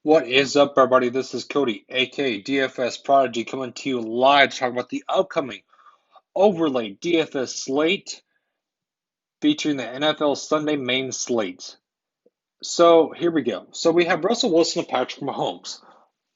What is up, everybody? This is Cody, aka DFS Prodigy, coming to you live to talk about the upcoming Overlay DFS slate featuring the NFL Sunday main slate. So here we go. So we have Russell Wilson and Patrick Mahomes.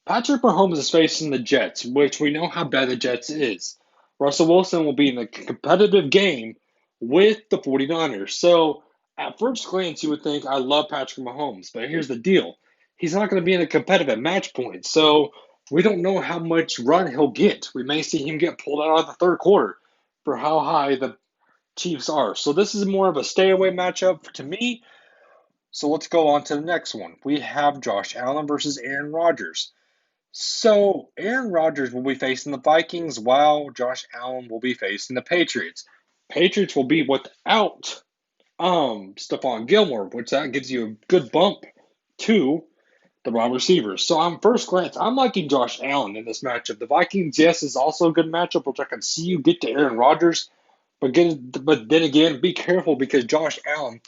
Patrick Mahomes is facing the Jets, which we know how bad the Jets is. Russell Wilson will be in a competitive game with the 49ers. So at first glance, you would think, I love Patrick Mahomes, but here's the deal. He's not going to be in a competitive match point. So we don't know how much run he'll get. We may see him get pulled out of the third quarter for how high the Chiefs are. So this is more of a stay away matchup to me. So let's go on to the next one. We have Josh Allen versus Aaron Rodgers. So Aaron Rodgers will be facing the Vikings while Josh Allen will be facing the Patriots. Patriots will be without Stephon Gilmore, which that gives you a good bump to the wide receivers. So on first glance, I'm liking Josh Allen in this matchup. The Vikings, yes, is also a good matchup, which I can see you get to Aaron Rodgers. But then again, be careful because Josh Allen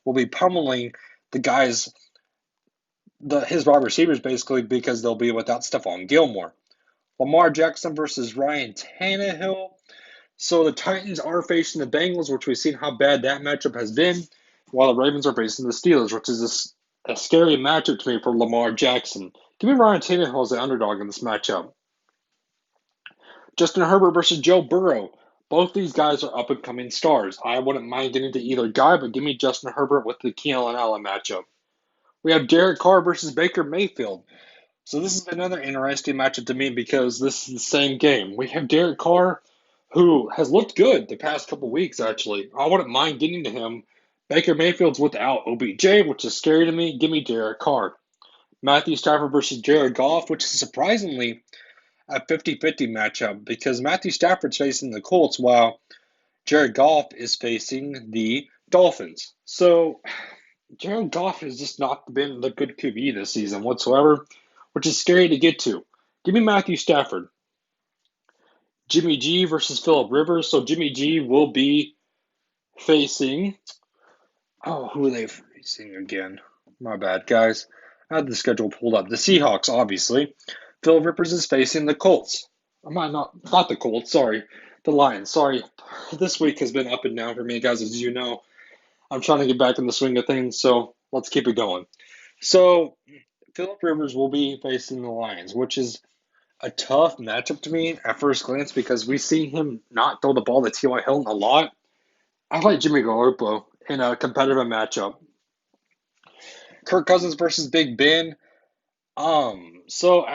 will be pummeling the guys his wide receivers basically because they'll be without Stephon Gilmore. Lamar Jackson versus Ryan Tannehill. So the Titans are facing the Bengals, which we've seen how bad that matchup has been, while the Ravens are facing the Steelers, which is a scary matchup to me for Lamar Jackson. Give me Ryan Tannehill as the underdog in this matchup. Justin Herbert versus Joe Burrow. Both these guys are up and coming stars. I wouldn't mind getting to either guy, but give me Justin Herbert with the Keane Allen matchup. We have Derek Carr versus Baker Mayfield. So this is another interesting matchup to me because this is the same game. We have Derek Carr, who has looked good the past couple weeks, actually. I wouldn't mind getting to him. Baker Mayfield's without OBJ, which is scary to me. Give me Derek Carr. Matthew Stafford versus Jared Goff, which is surprisingly a 50-50 matchup because Matthew Stafford's facing the Colts while Jared Goff is facing the Dolphins. So Jared Goff has just not been the good QB this season whatsoever, which is scary to get to. Give me Matthew Stafford. Jimmy G versus Phillip Rivers. So Jimmy G will be facing. Oh, who are they facing again? My bad, guys. I had the schedule pulled up. The Seahawks, obviously. Phillip Rivers is facing the Colts. I'm not the Colts. Sorry, the Lions. Sorry, this week has been up and down for me, guys. As you know, I'm trying to get back in the swing of things. So let's keep it going. So Phillip Rivers will be facing the Lions, which is a tough matchup to me at first glance because we've seen him not throw the ball to T.Y. Hilton a lot. I like Jimmy Garoppolo in a competitive matchup. Kirk Cousins versus Big Ben. So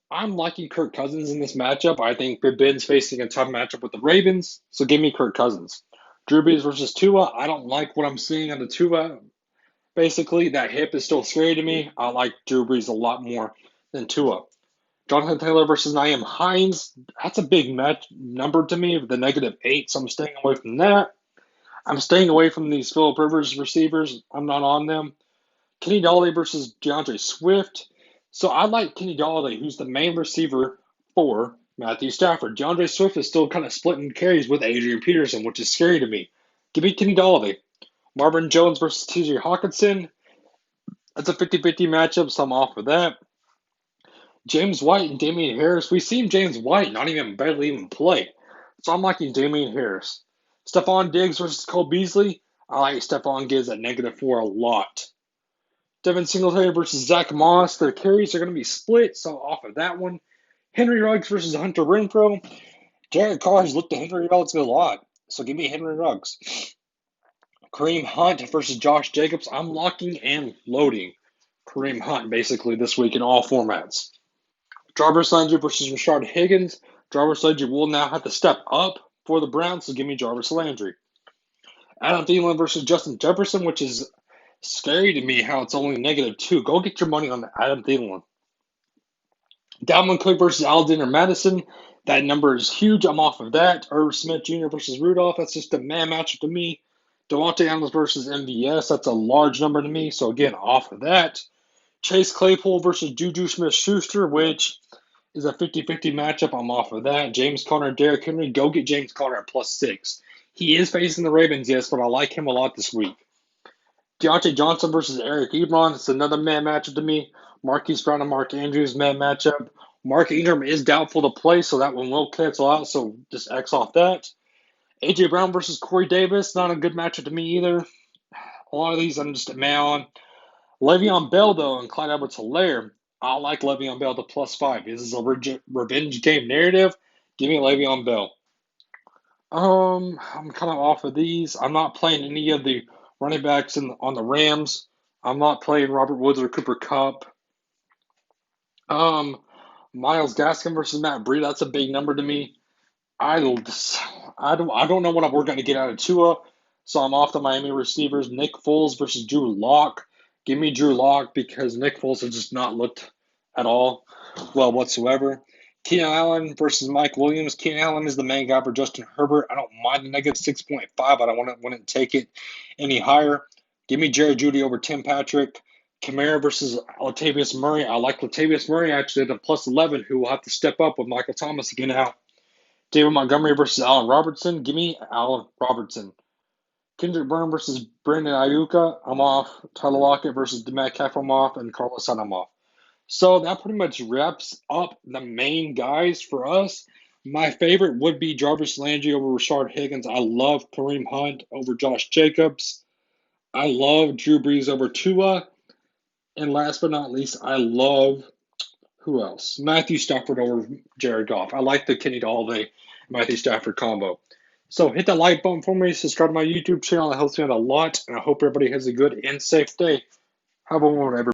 I'm liking Kirk Cousins in this matchup. I think Big Ben's facing a tough matchup with the Ravens, so give me Kirk Cousins. Drew Brees versus Tua. I don't like what I'm seeing on the Tua. Basically, that hip is still scary to me. I like Drew Brees a lot more than Tua. Jonathan Taylor versus Nyheim Hines. That's a big match number to me, the -8, so I'm staying away from that. I'm staying away from these Phillip Rivers receivers. I'm not on them. Kenny Galladay versus DeAndre Swift. So I like Kenny Galladay, who's the main receiver for Matthew Stafford. DeAndre Swift is still kind of splitting carries with Adrian Peterson, which is scary to me. Give me Kenny Galladay. Marvin Jones versus TJ Hawkinson. That's a 50-50 matchup, so I'm off of that. James White and Damian Harris. We've seen James White barely even play. So I'm liking Damian Harris. Stephon Diggs versus Cole Beasley. I like Stephon Diggs at -4 a lot. Devin Singletary versus Zach Moss. Their carries are going to be split, so off of that one. Henry Ruggs versus Hunter Renfrow. Jared Carr has looked at Henry Ruggs a lot, so give me Henry Ruggs. Kareem Hunt versus Josh Jacobs. I'm locking and loading Kareem Hunt basically this week in all formats. Jarvis Landry versus Rashard Higgins. Jarvis Landry will now have to step up for the Browns, so give me Jarvis Landry. Adam Thielen versus Justin Jefferson, which is scary to me how it's only -2. Go get your money on Adam Thielen. Dalvin Cook versus Alexander Madison. That number is huge. I'm off of that. Irv Smith Jr. versus Rudolph. That's just a man matchup to me. Devontae Adams versus MVS. That's a large number to me. So again, off of that. Chase Claypool versus Juju Smith-Schuster, which is a 50-50 matchup. I'm off of that. James Conner, Derrick Henry. Go get James Conner at +6. He is facing the Ravens, yes, but I like him a lot this week. Deontay Johnson versus Eric Ebron. It's another man matchup to me. Marquise Brown and Mark Andrews matchup. Mark Ingram is doubtful to play, so that one will cancel out. So just X off that. AJ Brown versus Corey Davis, not a good matchup to me either. A lot of these I'm just a man on. Le'Veon Bell, though, and Clyde Edwards-Helaire, I like Le'Veon Bell to +5. This is a revenge game narrative. Give me Le'Veon Bell. I'm kind of off of these. I'm not playing any of the running backs on the Rams. I'm not playing Robert Woods or Cooper Kupp. Myles Gaskin versus Matt Breida, that's a big number to me. I don't know what we're going to get out of Tua, so I'm off the Miami receivers. Nick Foles versus Drew Locke. Give me Drew Locke because Nick Foles has just not looked at all well whatsoever. Keenan Allen versus Mike Williams. Keenan Allen is the main guy for Justin Herbert. I don't mind the negative 6.5, but I wouldn't take it any higher. Give me Jared Jeudy over Tim Patrick. Kamara versus Latavius Murray. I like Latavius Murray actually at a +11, who will have to step up with Michael Thomas again out. David Montgomery versus Allen Robertson. Give me Allen Robertson. Kendrick Bourne versus Brandon Ayuka. I'm off. Tyler Lockett versus Metcalf. I'm off. And Carlos Hyde. I'm off. So that pretty much wraps up the main guys for us. My favorite would be Jarvis Landry over Rashard Higgins. I love Kareem Hunt over Josh Jacobs. I love Drew Brees over Tua. And last but not least, I love who else? Matthew Stafford over Jared Goff. I like the Kenny Galladay Matthew Stafford combo. So hit that like button for me. Subscribe to my YouTube channel. It helps me out a lot. And I hope everybody has a good and safe day. Have a one, everybody.